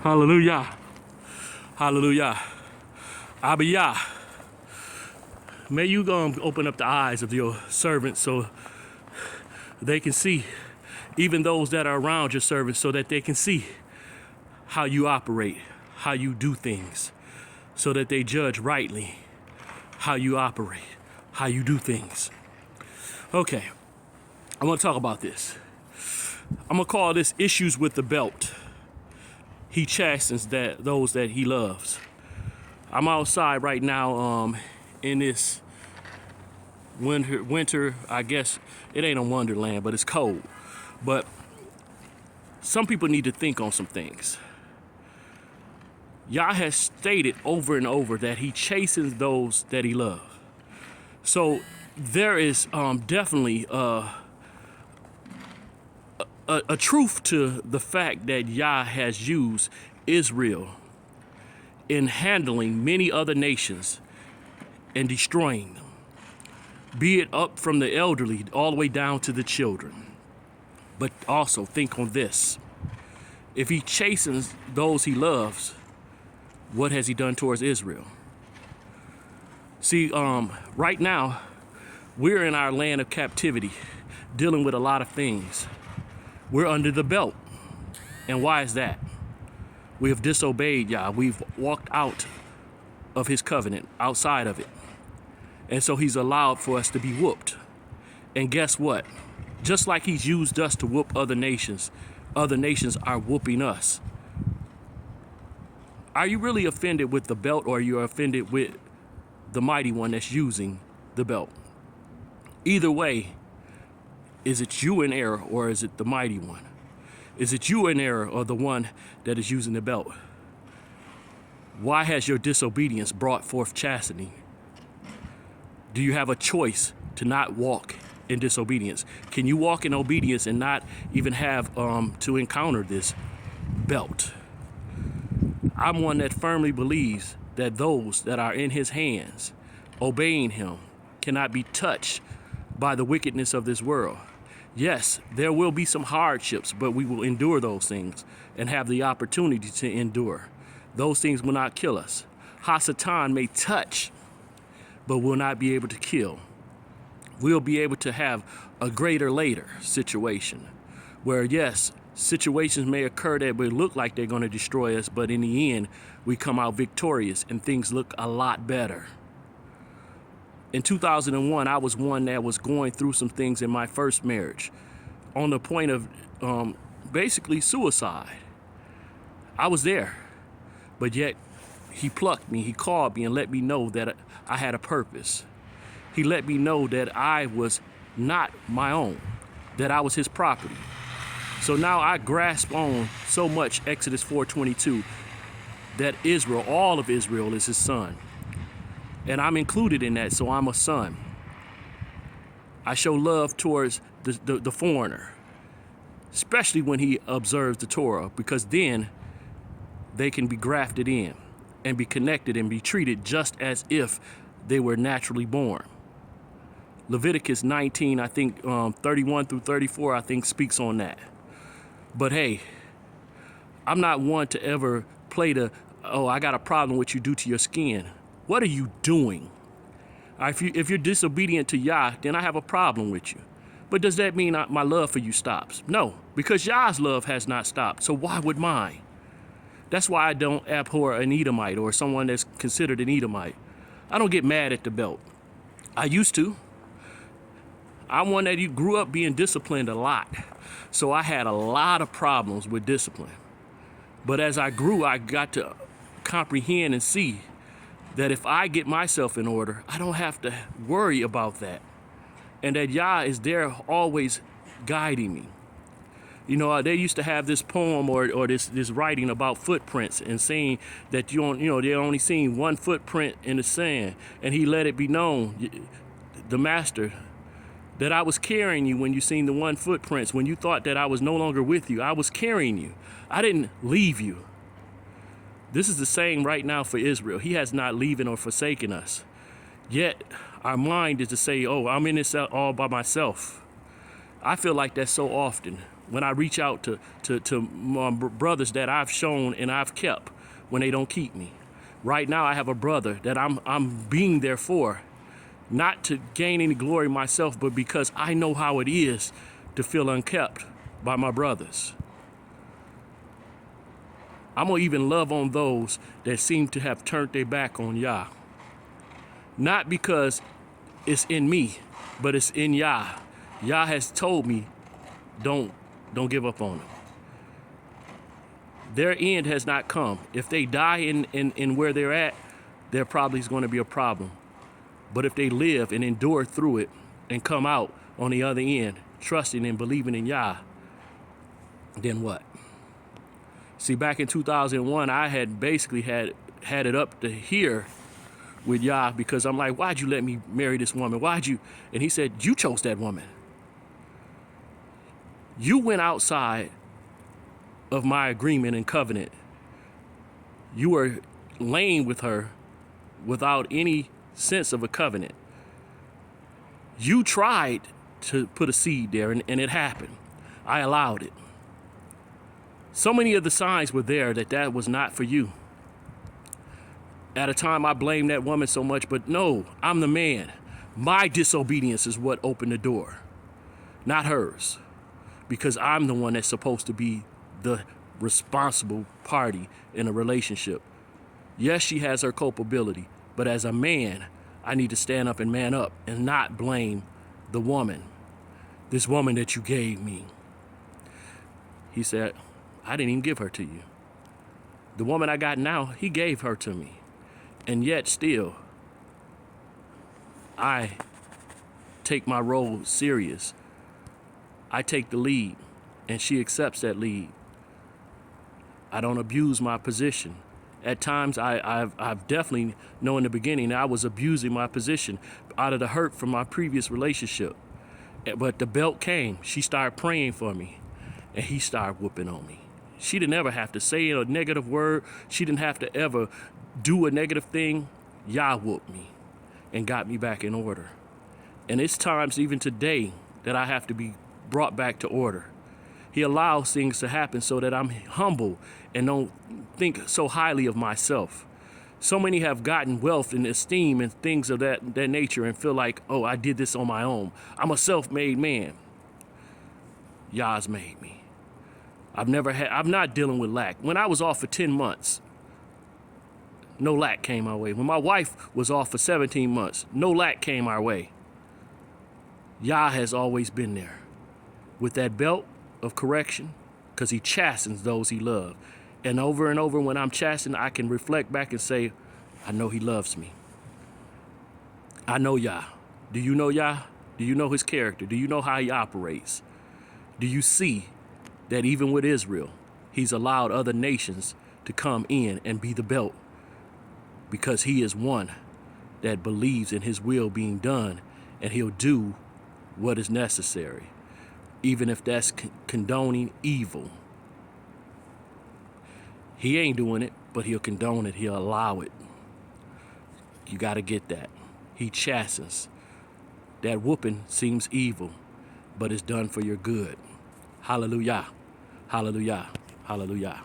Hallelujah. Hallelujah. Abiyah. May you open up the eyes of your servants so they can see, even those that are around your servants, so that they can see how you operate, how you do things, so that they judge rightly how you operate, how you do things. Okay, I want to talk about this. I'm going to call this issues with the belt. He chastens those that he loves. I'm outside right now in this winter, I guess it ain't a wonderland, but it's cold. But some people need to think on some things. Yah has stated over and over that he chastens those that he loves. So there is definitely a truth to the fact that Yah has used Israel in handling many other nations and destroying them, be it up from the elderly all the way down to the children. But also think on this. If he chastens those he loves, what has he done towards Israel? See, right now, we're in our land of captivity, dealing with a lot of things. We're under the belt. And why is that? We have disobeyed Yah. We've walked out of his covenant, outside of it. And so he's allowed for us to be whooped. And guess what? Just like he's used us to whoop other nations are whooping us. Are you really offended with the belt, or are you offended with the mighty one that's using the belt? Either way, is it you in error, or is it the mighty one? Is it you in error, or the one that is using the belt? Why has your disobedience brought forth chastity? Do you have a choice to not walk in disobedience? Can you walk in obedience and not even have to encounter this belt? I'm one that firmly believes that those that are in his hands, obeying him, cannot be touched by the wickedness of this world. Yes, there will be some hardships, but we will endure those things and have the opportunity to endure. Those things will not kill us. Hasatan may touch, but will not be able to kill. We'll be able to have a greater later situation where, yes, situations may occur that will look like they're going to destroy us, but in the end, we come out victorious and things look a lot better. In 2001, I was one that was going through some things in my first marriage on the point of basically suicide. I was there, but yet he plucked me, he called me and let me know that I had a purpose. He let me know that I was not my own, that I was his property. So now I grasp on so much Exodus 4:22 that Israel, all of Israel, is his son. And I'm included in that, so I'm a son. I show love towards the foreigner, especially when he observes the Torah, because then they can be grafted in and be connected and be treated just as if they were naturally born. Leviticus 19, I think 31 through 34, I think speaks on that. But hey, I'm not one to ever play I got a problem with you due to your skin. What are you doing? If you're disobedient to Yah, then I have a problem with you. But does that mean my love for you stops? No, because Yah's love has not stopped. So why would mine? That's why I don't abhor an Edomite or someone that's considered an Edomite. I don't get mad at the belt. I used to. I'm one that grew up being disciplined a lot. So I had a lot of problems with discipline. But as I grew, I got to comprehend and see that if I get myself in order, I don't have to worry about that. And that Yah is there always guiding me. You know, they used to have this poem or this writing about footprints and saying that they're only seeing one footprint in the sand. And he let it be known, the master, that I was carrying you when you seen the one footprints. When you thought that I was no longer with you, I was carrying you. I didn't leave you. This is the same right now for Israel. He has not leaving or forsaken us. Yet our mind is to say, oh, I'm in this all by myself. I feel like that so often. when I reach out to my brothers that I've shown and I've kept when they don't keep me. Right now I have a brother that I'm being there for, not to gain any glory myself, but because I know how it is to feel unkept by my brothers. I'm gonna even love on those that seem to have turned their back on Yah. Not because it's in me, but it's in Yah. Yah has told me, don't give up on them. Their end has not come. If they die in where they're at, there probably is going to be a problem. But if they live and endure through it and come out on the other end, trusting and believing in Yah, then what? See, back in 2001, I had basically had it up to here with Yah, because I'm like, why'd you let me marry this woman? Why'd you? And he said, you chose that woman. You went outside of my agreement and covenant. You were laying with her without any sense of a covenant. You tried to put a seed there, and it happened. I allowed it. So many of the signs were there that was not for you. At a time, I blamed that woman so much, but no, I'm the man. My disobedience is what opened the door, not hers, because I'm the one that's supposed to be the responsible party in a relationship. Yes, she has her culpability, but as a man, I need to stand up and man up and not blame the woman, this woman that you gave me. He said, I didn't even give her to you. The woman I got now, he gave her to me. And yet still, I take my role serious. I take the lead, and she accepts that lead. I don't abuse my position. At times, I've definitely known in the beginning I was abusing my position out of the hurt from my previous relationship. But the belt came. She started praying for me, and he started whooping on me. She didn't ever have to say a negative word. She didn't have to ever do a negative thing. Yah whooped me and got me back in order. And it's times even today that I have to be brought back to order. He allows things to happen so that I'm humble and don't think so highly of myself. So many have gotten wealth and esteem and things of that nature and feel like, oh, I did this on my own. I'm a self-made man. Yah's made me. I'm not dealing with lack. When I was off for 10 months, no lack came our way. When my wife was off for 17 months, no lack came our way. Yah has always been there with that belt of correction, because he chastens those he loves. And over when I'm chastened, I can reflect back and say, I know he loves me. I know Yah. Do you know Yah? Do you know his character? Do you know how he operates? Do you see that even with Israel, he's allowed other nations to come in and be the belt, because he is one that believes in his will being done, and he'll do what is necessary, even if that's condoning evil. He ain't doing it, but he'll condone it. He'll allow it. You got to get that. He chastens. That whooping seems evil, but it's done for your good. Hallelujah. Hallelujah. Hallelujah.